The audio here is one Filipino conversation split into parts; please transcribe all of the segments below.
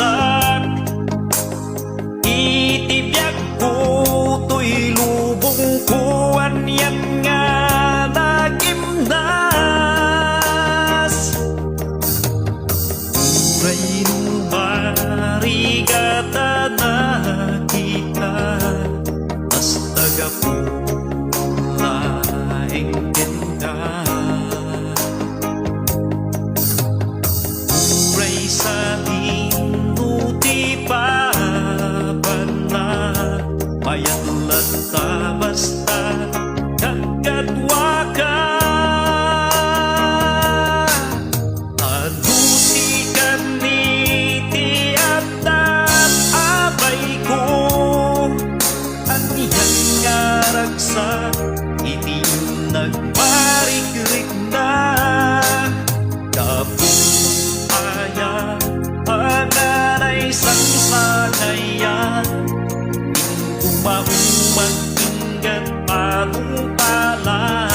naragsak. Itibyak ko to'y lubong ko, anyan nga nagimnas. Uray numarigata na kita, basta gapulaing ganda. Uray sa inuti pa mayat lata basta kagadwa ka. Adusikan ni tiap dat abay ko, anihan nga ragsak, iti nagparik-rik na. Kapupaya panganay sang sanayan, mahumag inggat patong pala.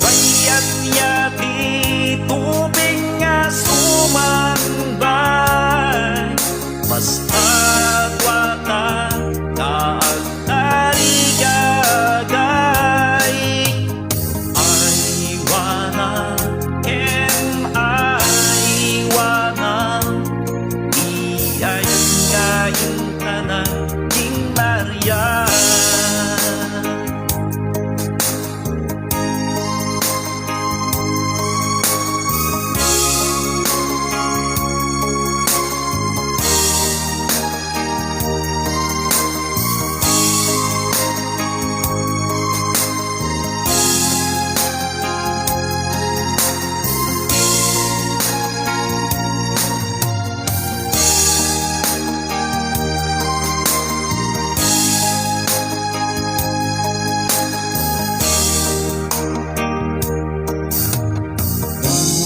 Urayan yati tubig nga sumambay, mas agwata kaagtarigagay. Aywana ken aywana, iayang ngayong tanan ning Maria.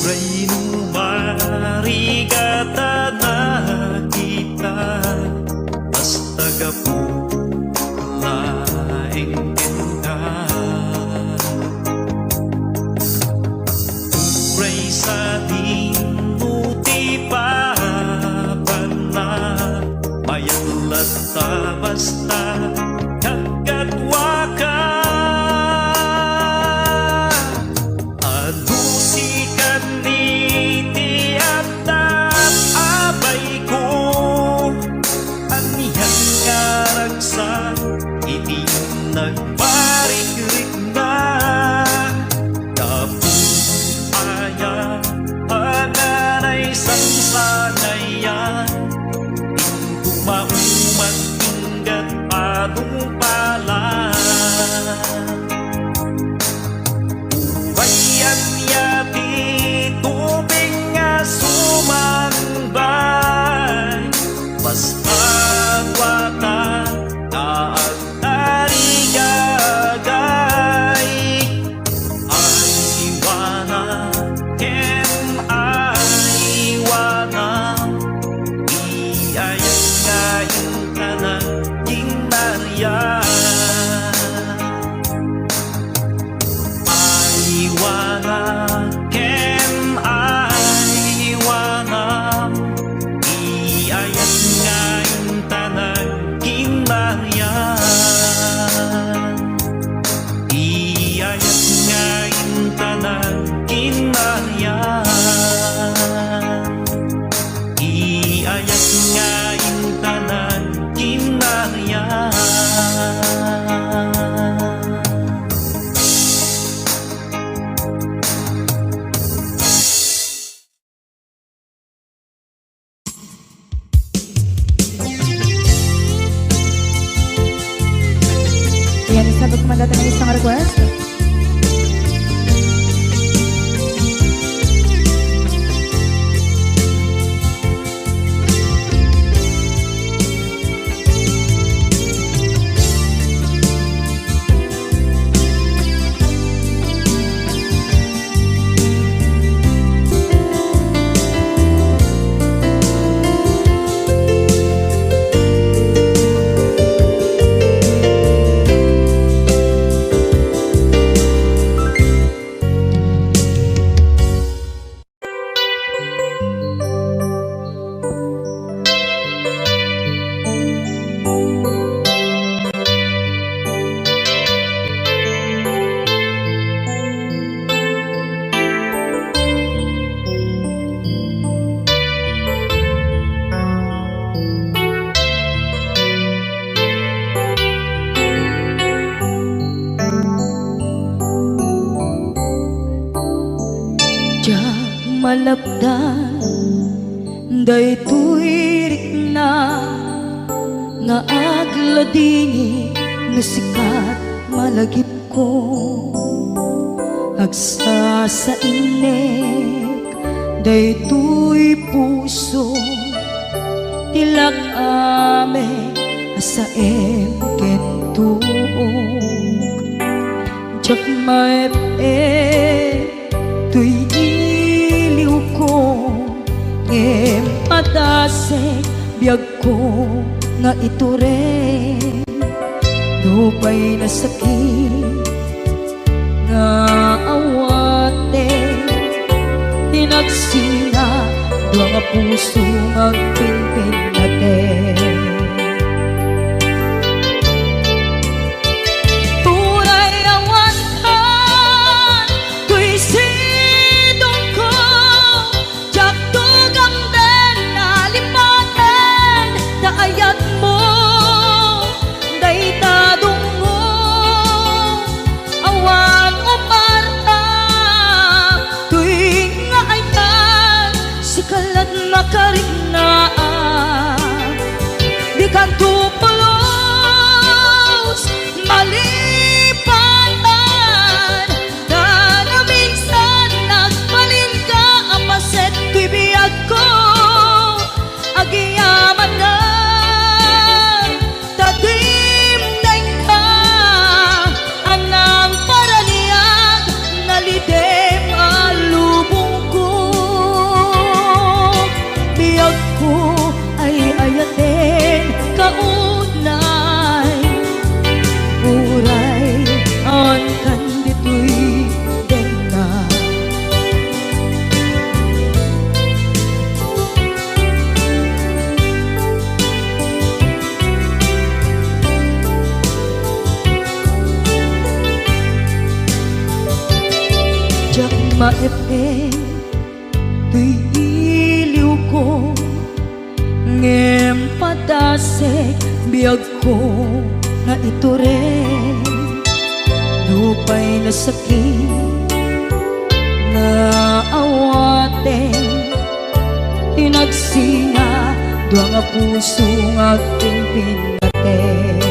Uray numarigata na kita, basta gapulaing ganda. Uray sa inuti pa na mayat lata basta kagadwa ka. Adusikan ni tiap dat abay ko, anihan nga ragsak, iti nagparik-rik na. Kapupaya panganay sang sanayan, maumag inggat patong pala. Urayan yati tubig nga sumambay, mas agwata kaagtarigagay. Aywana ken aywana, iayang ngayong tanan ning Maria. Aywana ken aywana, iayat ngayong tanan ning Maria. Iayat ngayong tanan ning Maria. Iayat ngayong tanan ning Maria. Yan, isa ba't kumandata ng isang request? malabdan daytoy rikna nga agladini nga sikat malagip ko agsa sa inek daytoy puso tilak ame asaem kentuog jak maep tuy iliw ko ngem patasek biyag ko nga ituren dupay na sakit nga awate tinagsinga dua nga puso magpinpin natin turay awan ka tuy sidong ko jak tugang den nalipaten taayat mo dayta dungo awan umarta tuy nga ayan sikalat makariknaan di kan tupulos malipatan na na minsan nagbalin ka apaset tuy biyag ko agiyaman na tadim ka anang paraniyag nalidem alubong ko biyag ko ay ayaten kaunay uray an kanditoy denga jak maepe tuy iliw ko ngem patasek biyag ko nga ituren dupay na sakit na awaten tinagsinga dua nga puso nga pinpinaten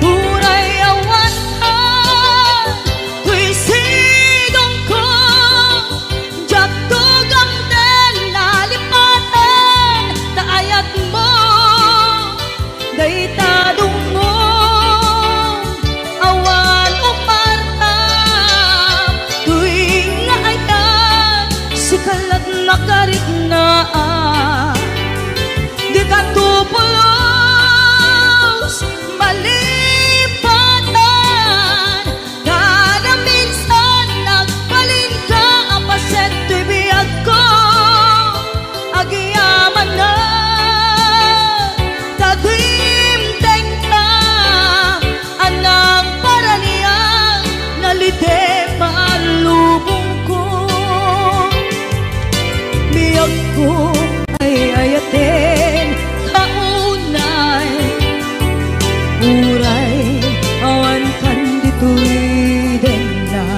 uray awan ka tuy sidong ko jak tugang den nalipaten taayat mo dayta dungo awan umarta tuy nga ayan sikalat makariknaan di ka tupulos malipatan kada minsan nagbalin ka apaset tuy biyag ko agiyaman na tadimteng ka anang paraniyang nalidem alubong ko biyag ko ay ayaten kaunay uray awan kanditoy denga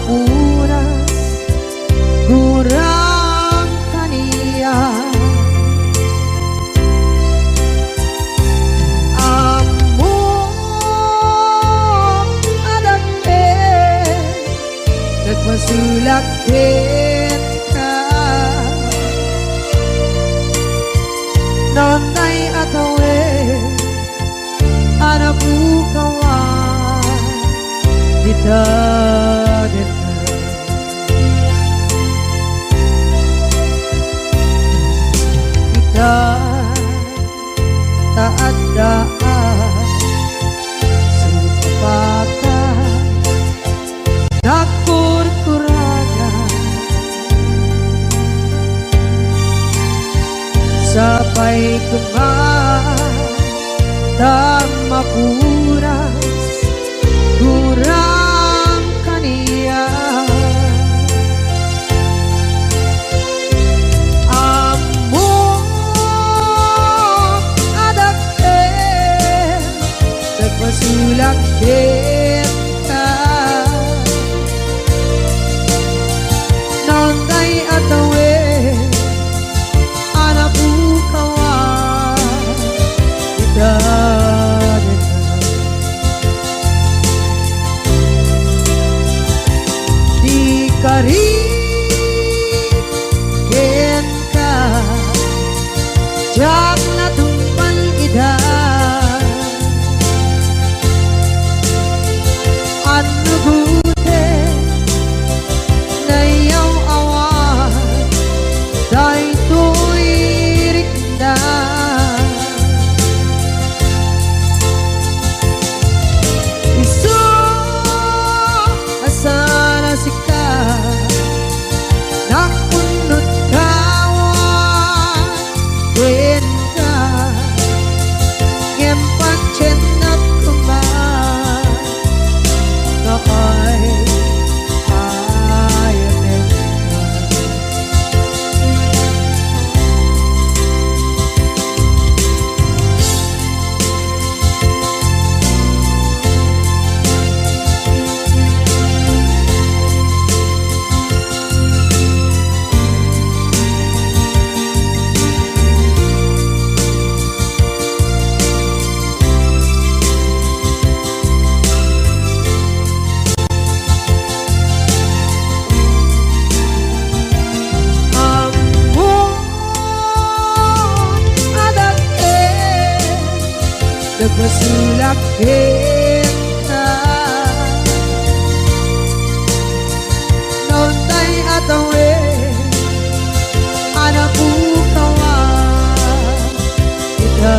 mapunas gurang kaniya amo adake nagmasulak ka nonay atawe ana bukawan kita kita taadaan supakan nakurkuragan sampai dan mapuras kurang kaniya amo adake nagmasulak ka nonday atawe anak bukawan kita kari ken ka jak na tumpan ida anu gute nayaw awan dai tuirik da isu asana sika nakunut kawan den ka ngempang cenat kuman nakay ayanin nagmasulak kita nonday atawe anak bukawan kita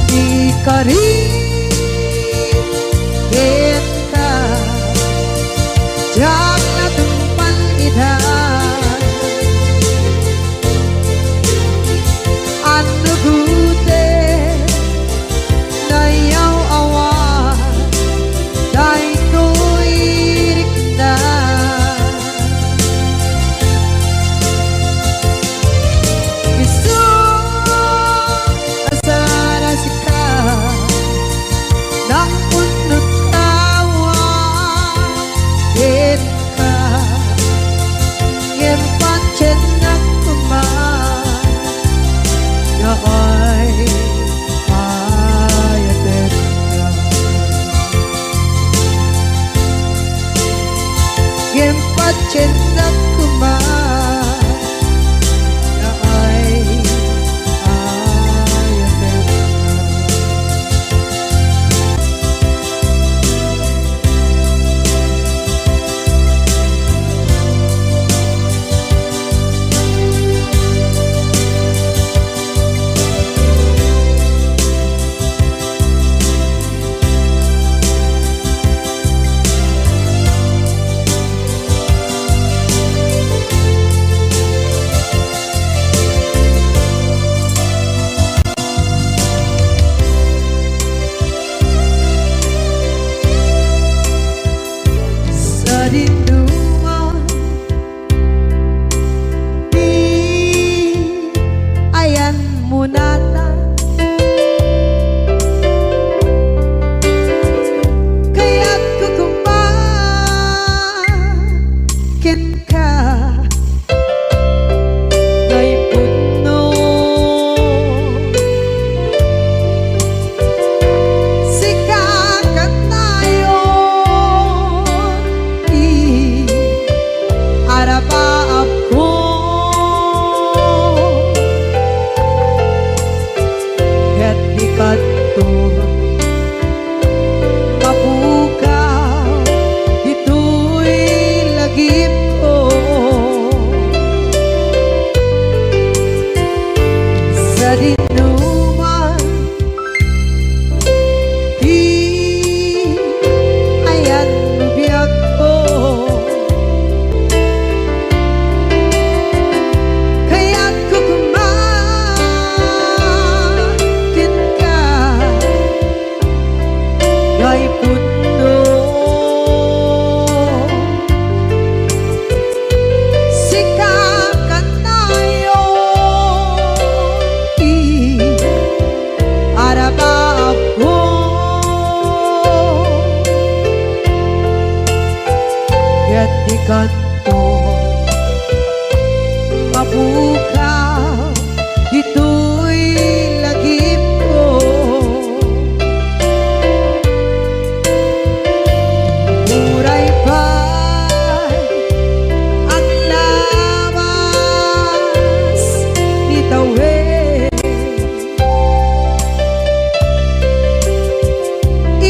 di kari kita jak na tumpan ida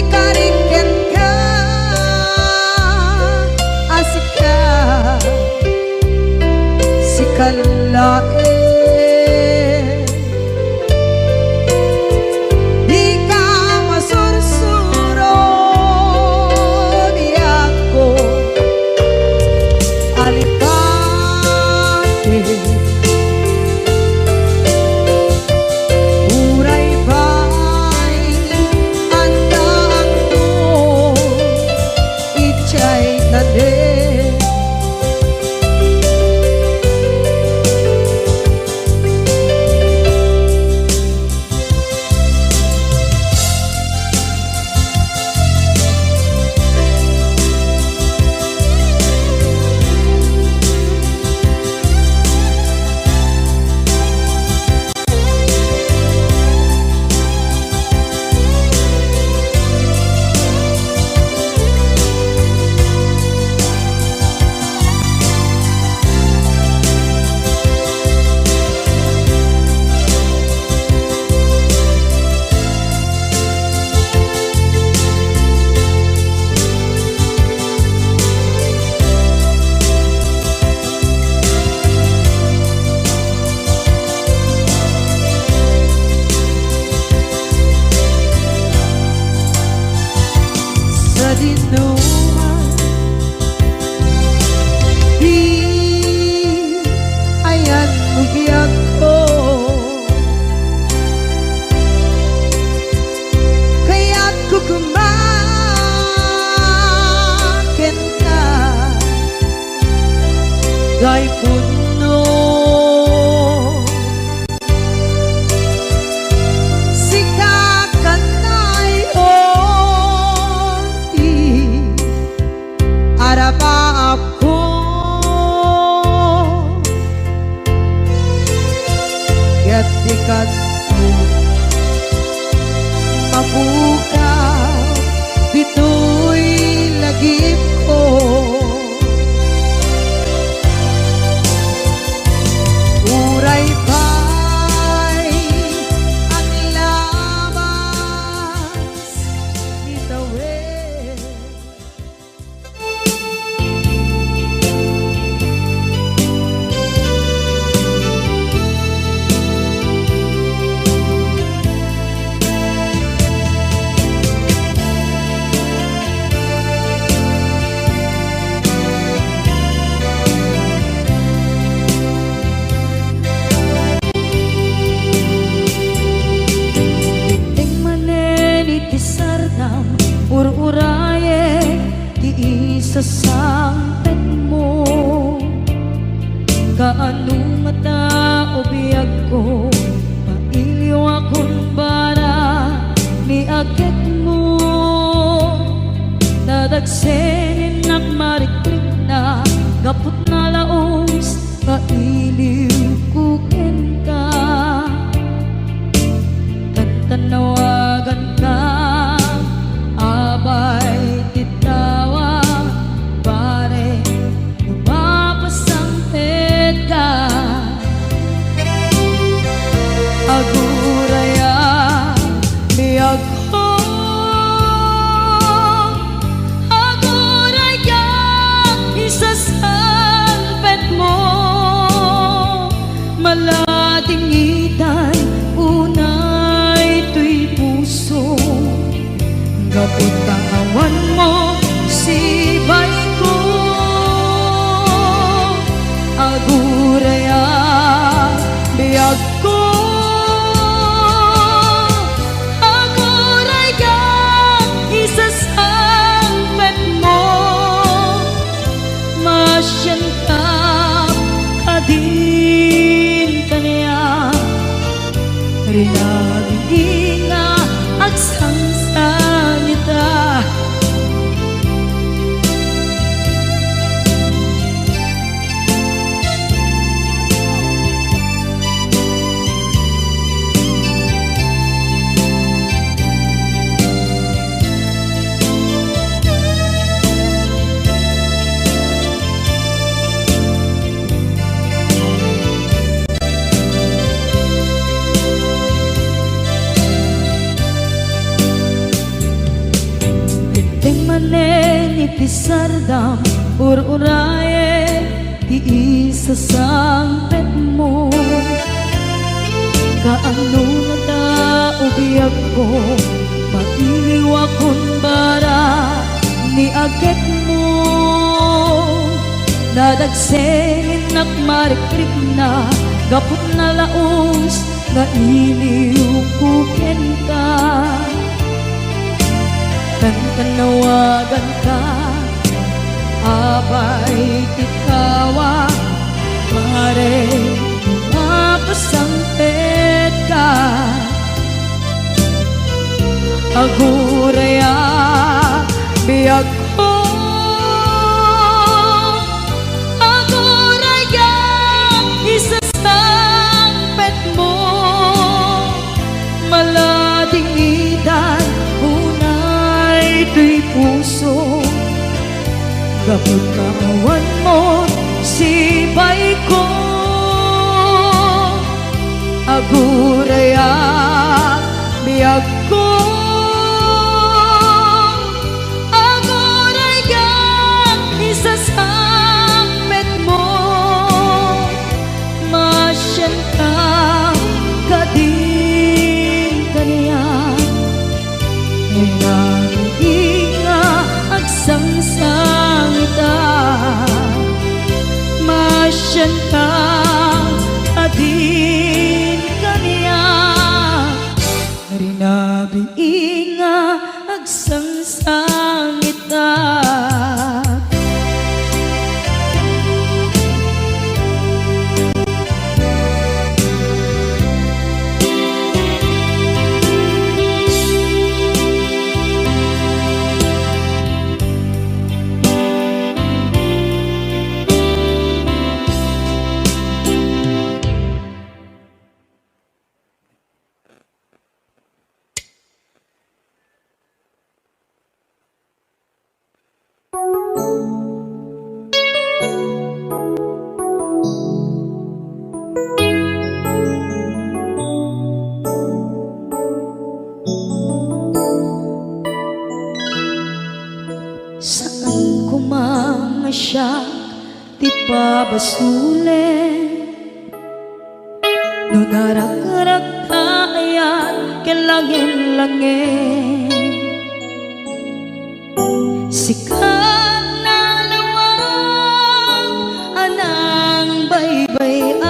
ikariken ka asika si kalae di ka masursuro biyako alipate uray bay andaan ko ichay tade sa dinuman di ayan bugyak ko kaya't kukumakin ka gay puno araba ako gatikat mo mabukaw dito'y lagip ko uray pa'y ang labas itawid. Ur-uraye di isa sampet mo kaanong mata o biyag ko mailiw akong bara ni agit mo nadagsenin at marikrik na gapot na laos mailiw kukin ka tantanawagan ka abay titawa pare lumapasangpet ka aguraya biyag ko aguraya isasangpet mo maladingitan unay tuy puso gapot kawan mo si bay ko aguraya biyag ko aguraya isasangpet mo masyan ka kadin kaniya rinagin na agsangsa manen iti sardam ur-uraye ti isa sangpet mo. Kaano na ta ubiyag ko maiwa kun bara ni aget mo. Nadagsengin nakmarikrik na gapot na laos nga iliw kuken ka. Tanawagan ka abay tikawa mare mapasangpet ka. Aguraya biyag ko, aguraya isasangpet mo. Malading idan unay ito'y puso, gapot kaawan mo sibay ko. Aguraya biyag ko, aguraya isasangpet mo. Masyan ka kading kaniya nga agsangsang ita. Masyan ka adin kaniya rinabi nga agsangsang ita. Saan ko mga siya ti pabasulen, no narak-rak tayan kelangin-langin. Sikat na lawang anang baybayan,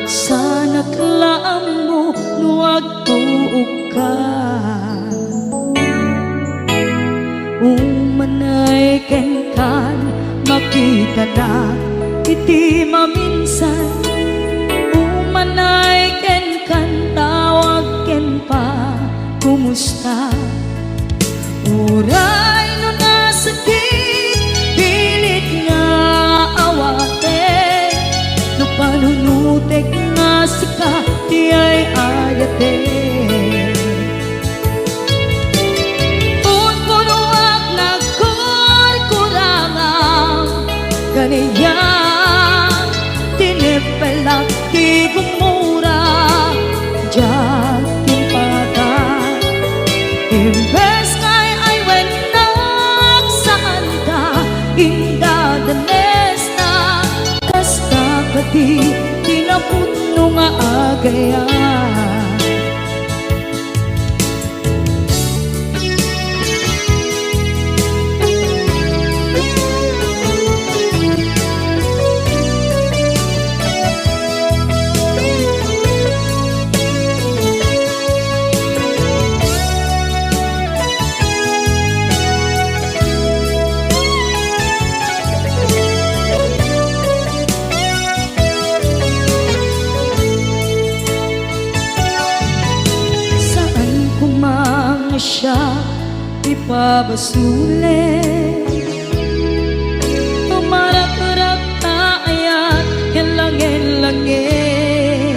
sana klaam mo nuwag tuog ka. Umanay ken kan makita na iti maminsan. Umanay ken kan tawag ken pa kumusta. Uray no nasakit pilit nga awate, no panunutek nga sika di ay ayate. Kaniya tinipelak ti gumura diyan timpatan. Imbes ngay ay wenak saan ka indadanes na kasta kati tinaputno nga agayan. Siya ipabasulen, tumarak-rak tayan kelangin-langin.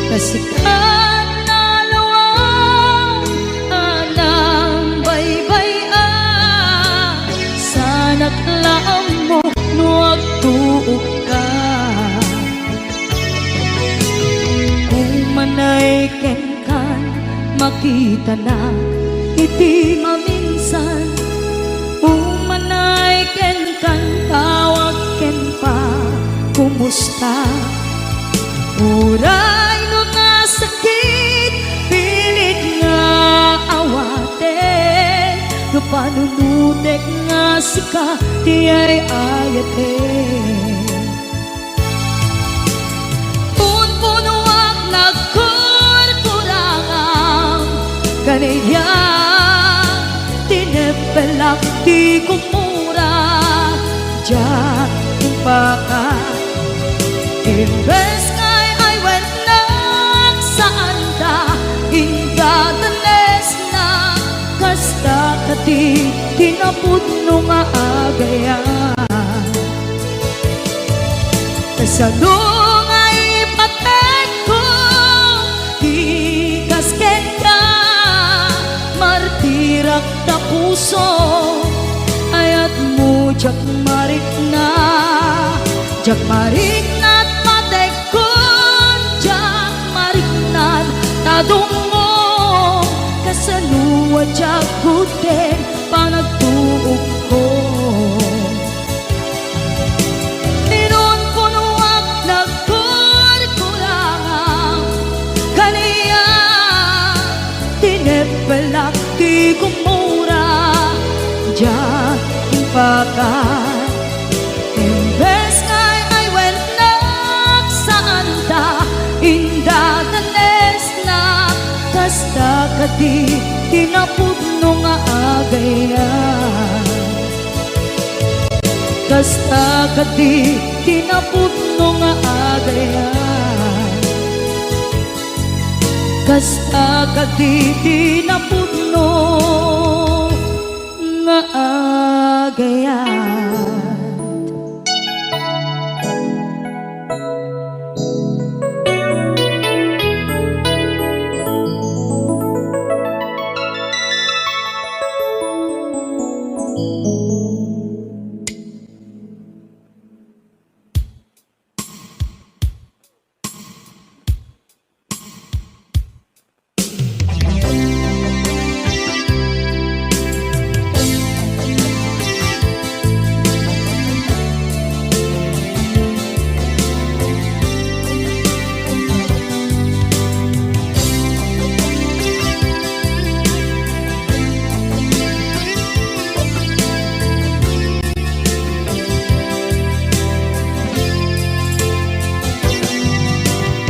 Kasikat na lawang anang baybayan, sana klaam mo nuwag tuog ka. Kung manay ken kan makita na iti maminsan umanay ken kan tawag ken pa kumusta uray no nga sakit pilit nga awaten no panunutek nga sika ti ay ayaten punpunuak nagkurkurangang kaniya tinepelak ti kumura diyan baka imbes ngay ay wenang saan ta ingatanes na kasta kati tinapudno nga agayan kasano nga ipatek ko ikasken ka martirak na puso ayat mo jak marik na at matek ko jak marik na tadungo kasaluwa jak kuten panagtuog ko Ninon punuak nagkurkurangang kaniya tinepelak ti kumura diyan ipakan imbes ngay ay wenang saan ta indatanes na kasta kadi tinapudno nga agayan kasta kadi tinapudno nga agayan kasta kadi tinapudno nga agayan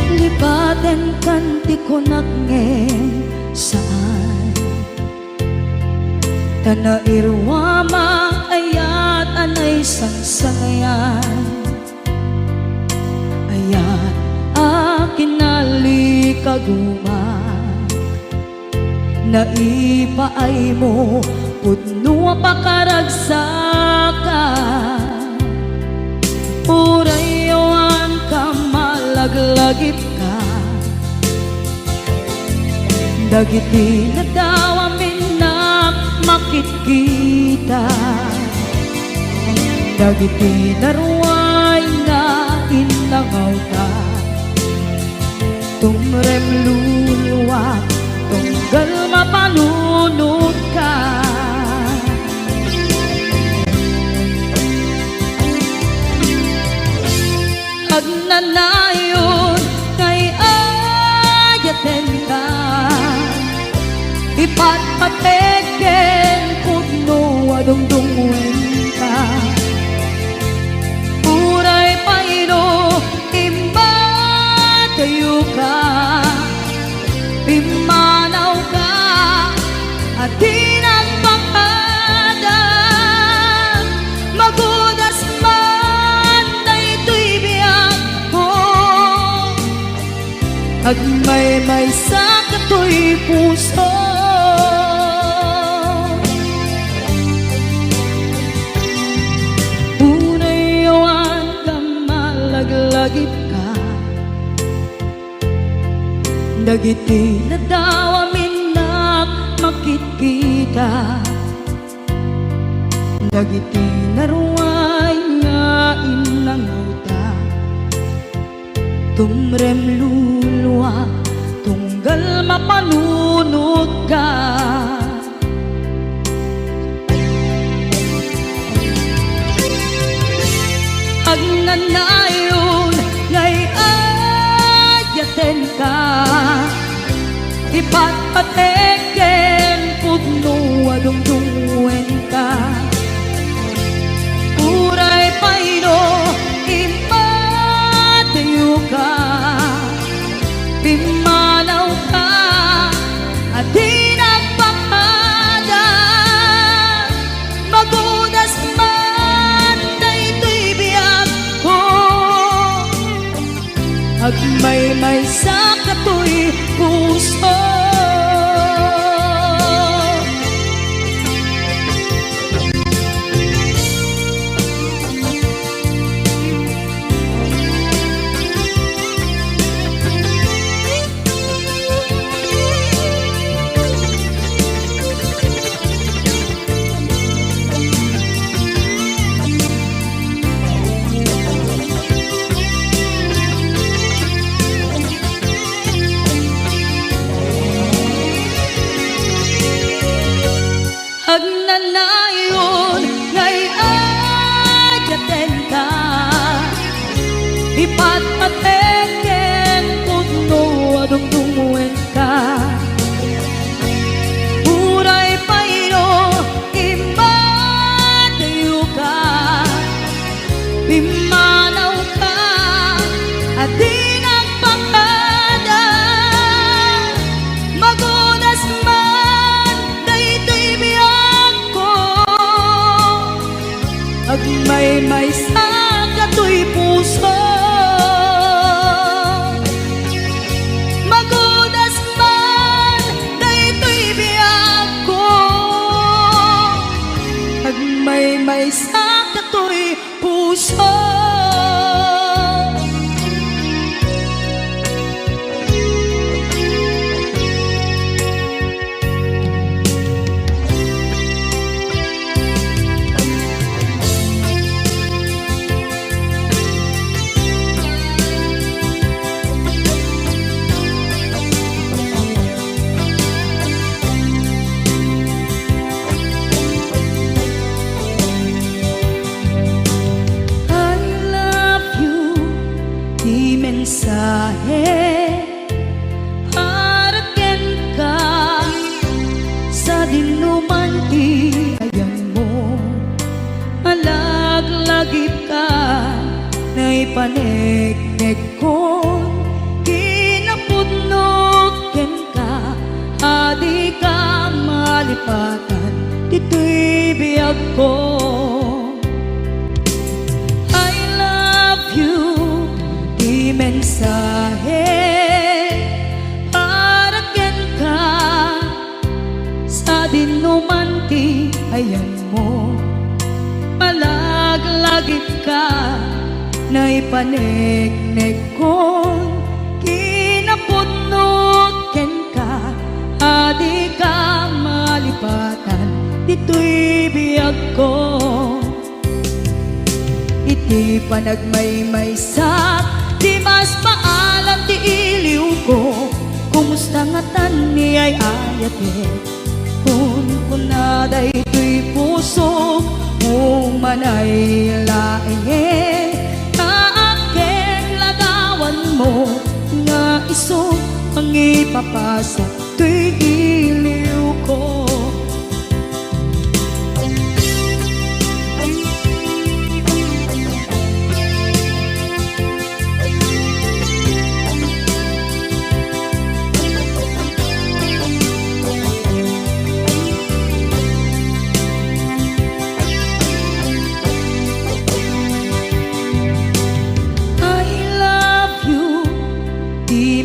Lipaten kanti ko nagngeng saan Tana irwama ayat anay sangsangayan Ayat akin nalikaguma Naipaay mo pudno pakaragsakan Urayawan ka malaglagip ka Dagiti na daw amin na makikita Dagiti na ruway na inangaw ta Tumrem luluwak tunggal mapalunod ka Agnanayon kay ayaten ka Ipatpateken pudno adungdungwen ka Uray paino imba tayo ka Imanaw ka at tinagpakadan Magudas man na ito'y biyak ko Agmay-may sa kato'y puso Unayawan ka malaglagip ka Dagiti na daw amin na makikita Dagiti na ruway nga inangaw ta Tumrem luluwa tunggal mapanunod ka agmaymay sa katoy puso. Agnanayon ngay adyaten ka, ipat pateken putno adungdungwen ka. Uray paino imatayo ka, pimanaw ka at di nagpakada. Magunas man daytoy biyag ko, agmaymay sa katoy puso. Magunas man daytoy biyag ko, agmaymay sa katoy puso. Mensahe haraken ka sa dinuman ti ayan mo, malaglagip ka na ipanegnek ko, kinapudnoken ka adi ka malipatan dito'y biyag ko. Mensahe haraken ka sa dinuman ti ayan mo, malaglagip ka na ipanegnek ko, kinapudnoken ka adi ka malipatan dito'y biyag ko. Iti panagmaymay sa di mas paalam ti iliw ko, kumusta nga tan ni ay ayate, kun kunaday to'y puso umanay laeng, kaakeng lagawan mo nga iso ang ipapasa to'y iliw ko.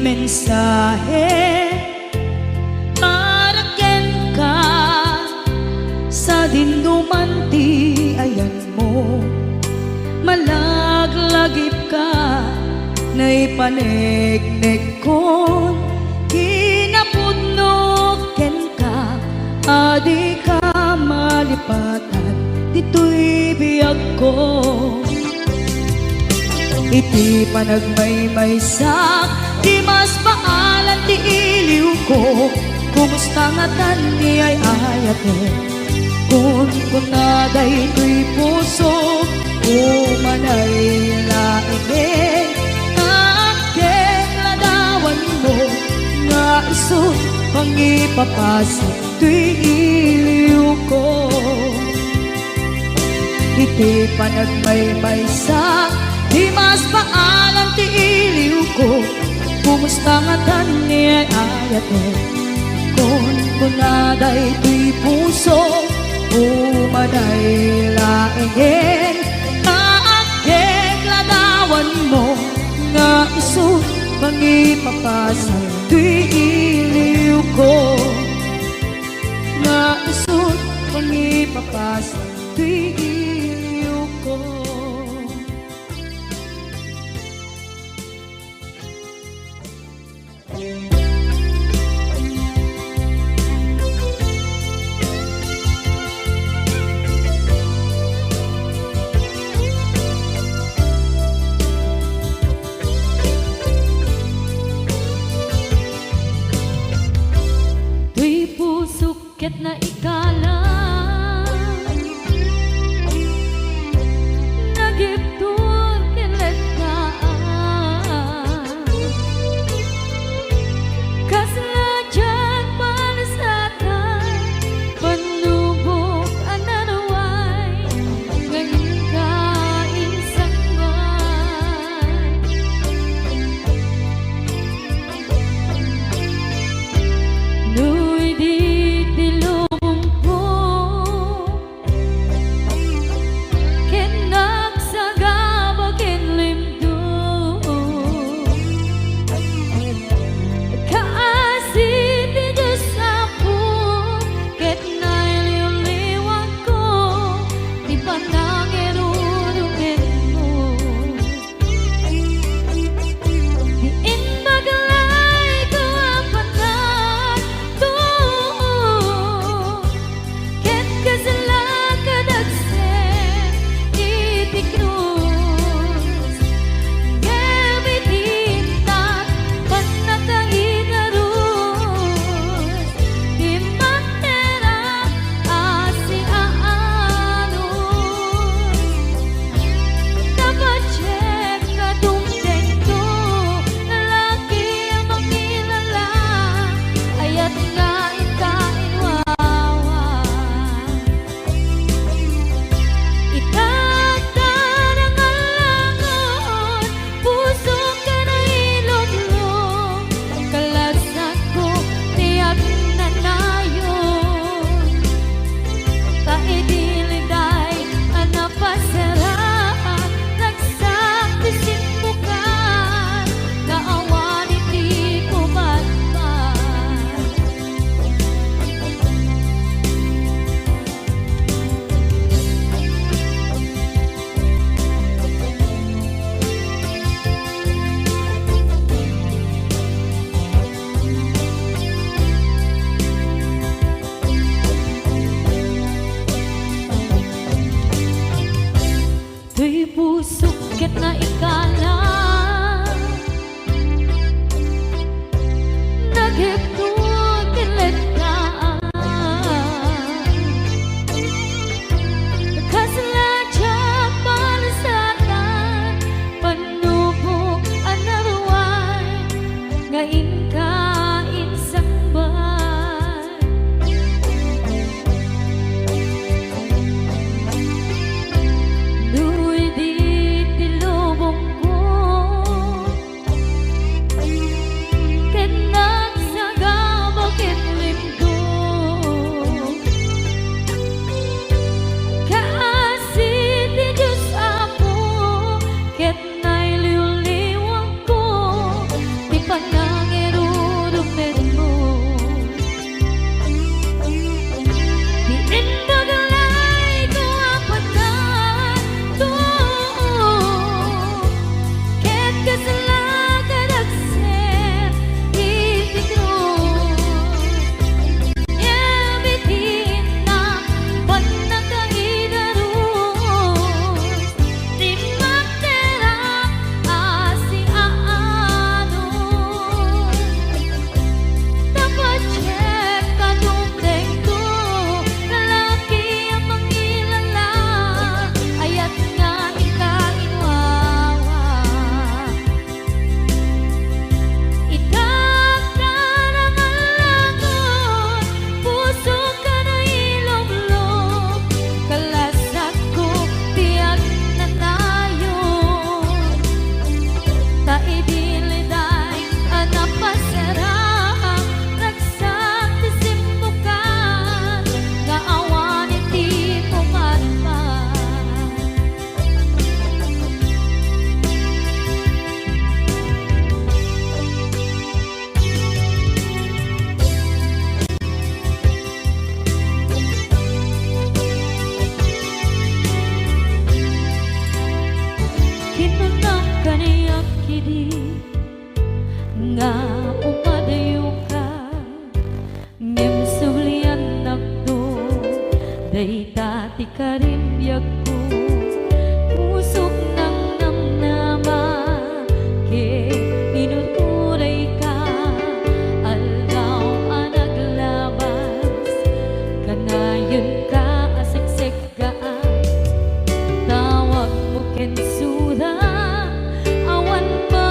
Mensahe haraken ka sa dinuman ti ayan mo, malaglagip ka na ipanegnek ko, kinapudnoken ka adi ka malipatan dito'y biyag ko. Iti panagmaymay sa di mas paalan ti iliw ko, kumusta nga tan ni ay ayate, kun kunaday to'y puso umanay laeng, kaakeng ladawan mo nga iso pang ipapasa to'y iliw ko. Iti panagmaymay sa di mas paalam ti iliw ko, kumusta nga tan ni ay ayate, kun kunaday to'y puso umanay laeng, kaakeng ladawan mo nga isot pangipapasang tuy iliw ko, nga isot pangipapasang tuy iliw ko. Tuy pusok ket na ikalang nagiptur kilet kaan kaslajan palasakan panubok ananaway ngayon kainsangan Nuy di tilong po day dati ka rin biyag ko pusok ng namnama ke tinuturay ka aldaw ang naglabas kanayon ka asiksik ka tawag mo kensura awan ba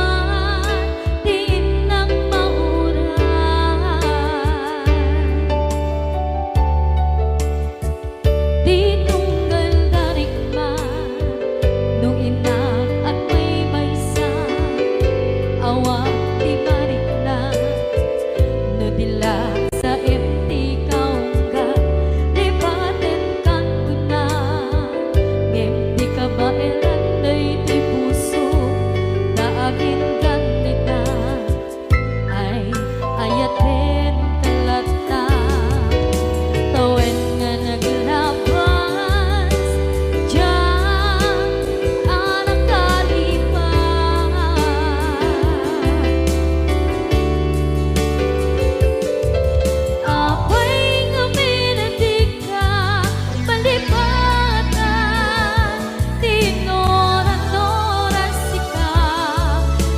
din ng maura di tunggal darik man nung inak at may maysa awak di marik na no dila sa empty kaungga di baten kan kuna empty ka ba eran day di puso naagin ganita ay ayaten kalata tawen nga naglabas diyan anak kalipas apay nga minatig ka palipatan tinoran-noran sika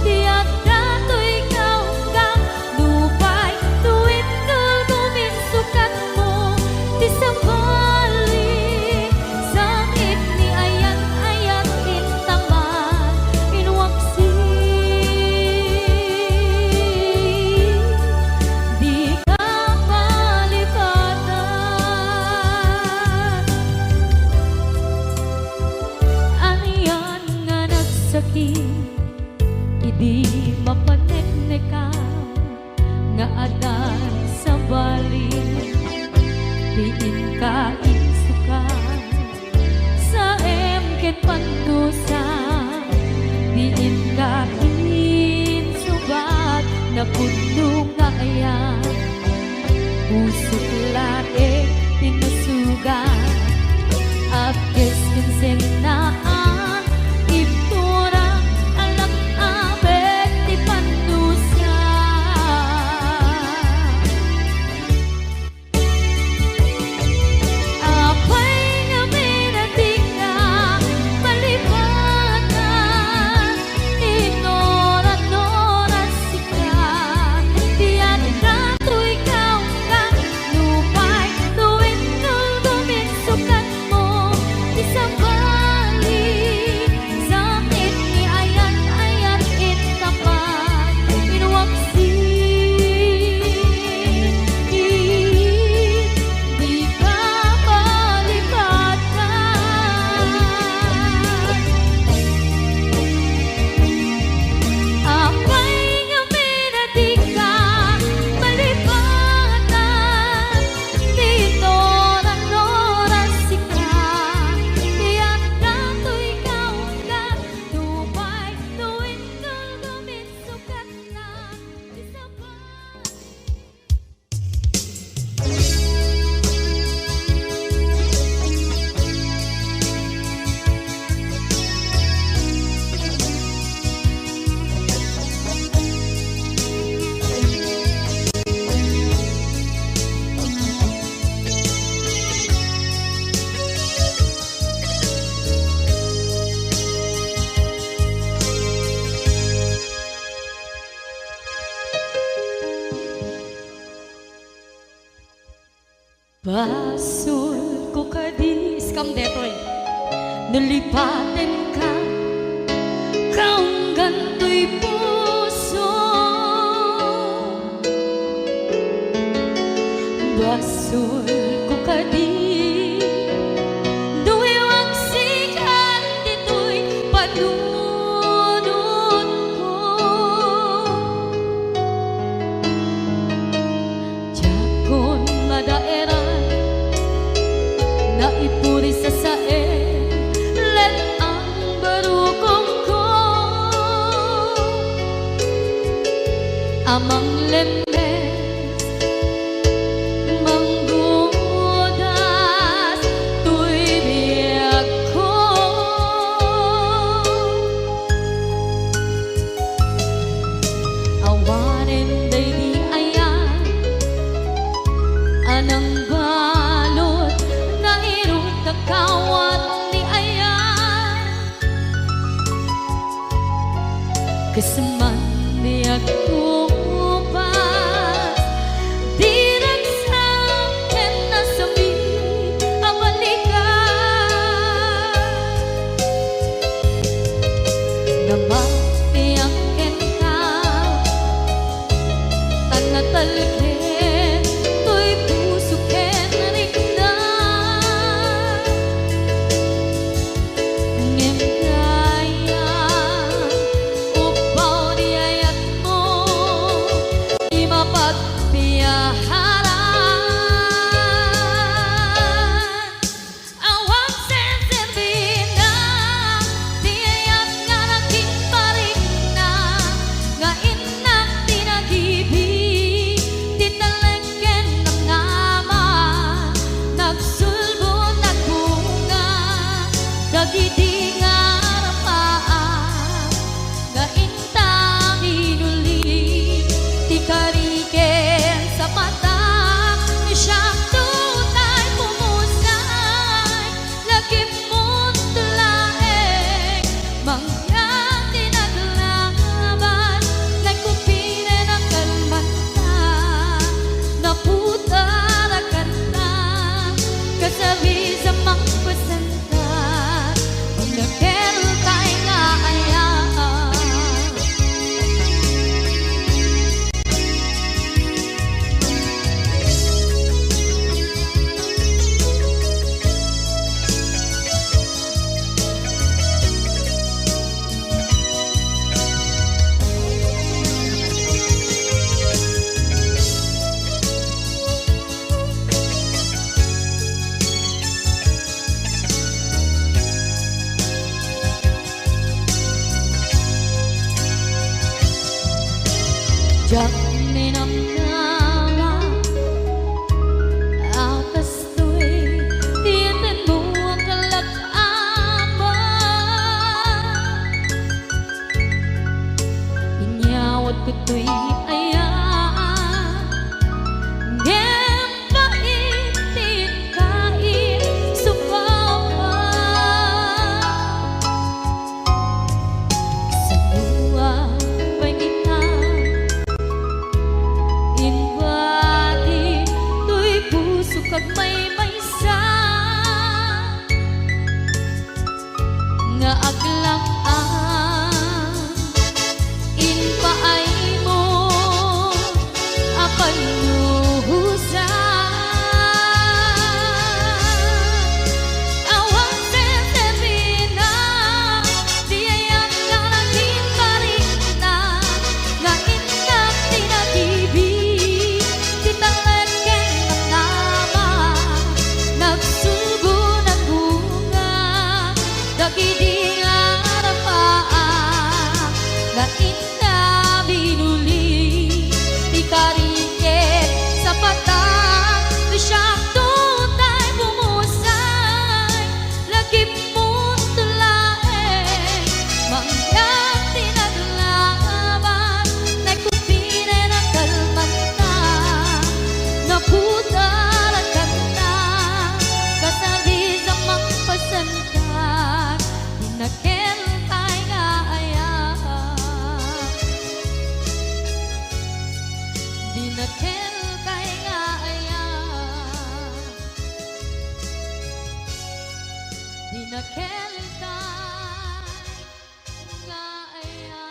tiyak dato'y ikaw kang lupay tuwid nulgumin sukat mo di sa balik sangit ni ayat-ayat intaman inwaksi di ka palipatan aniyan nga nagsakit idi mapanekneka nga adan sa balik diin ka insuka sa emket pantusa diin ka insubat na puno nga ayan pusok lae tinusugan akes kinseng naan iptura alak abet di pandusa apay nga minatig ka palipatan tinoran-noran sika tiyan dato'y ikaw kang lupay tuwid nulgumin sukat mo di sa balik sakit ni ayat-ayat intapan inwaksi di ka palipatan apay nga minatig ka palipatan tinoran-noran sika tiyak dato'y ikaw kang lupay tuwid nulgumin sukat na di sa balik Basul ko kadis kam detoy nalipaten ka kaung ganto'y puso basul ko kadis duwewang sikan dito'y panunod ko jakon madaeran na ipuri sa sae let ang barukong ko amang lemnes manggudas tuy biyak ko awanin day di ayan anang balot na kawat ni ayan keseman dia kupas direk samken na sami abalikan naman yang engkau tanah talken to'y puso ken rindan ngem kaya upaw di ayat mo di mapagpiyaharan awang senserbi na di ayat nga naging paring na nga inak tinagibig tinalengken ng nama nagsulbo nagbunga dagiti nga rapaan nga intang inuli ti kariken sa mata ni siyang tunay pumusay lagim mo't tulaeng mangyang tinaglaban nagkupire ng kalmanta naputarakan na kasabi sa magpasantan pag nagkero tayo nga ayaan jak ninamnama atas to'y tiyan mo ang kalagaman inyawat ko to'y ayan ngem paitin kain supawan sa buwan pangitan inbati to'y puso kag may maysa nga aglang inpaay mo apan luhusan awang senserina di ayat nga naging paring na nga inak tinagibig titalengken ng nama nagsulbo ng bunga dagiti nga rapaan nga inna binuli ti kariken sa patang di siyang tunay bumusay lagim mo't tulaeng mangyang tinaglaban nagkupire ng kalmanta naputarakan na kasabi sa magpasantan dinakel tayo nga ayaan dinakel tayo nga ayaan dinakel tayo nga ayaan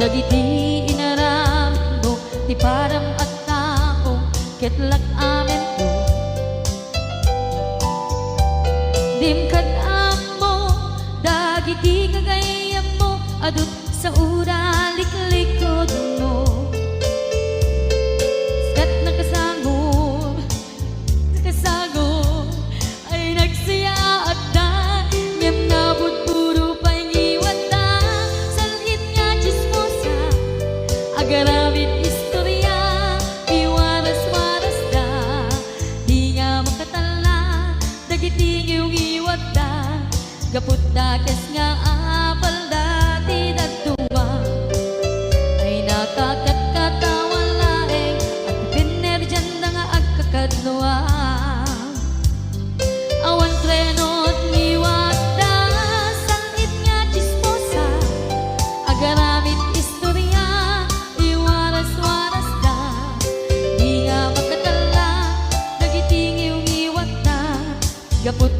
dagiti inaram mo ti param at tao ketlak amen ko dimkad mo dagiti kagayam mo adut sa uraliklikod mo skat nakasagod ay nagsaya at na ngem nabud puro paingiwat na salit nga chismosa agaramit istorya iwaras-waras da di nga makatala dagiti ngiwat da gaput dakes nga apal dati dagduwa ay nakakatawan laeng at pinerjan na nga agkakadluwa awan trenot ngiwat da salit nga chismosa agaramit istorya iwaras-waras da di nga makatala dagiti ngiwat da gaput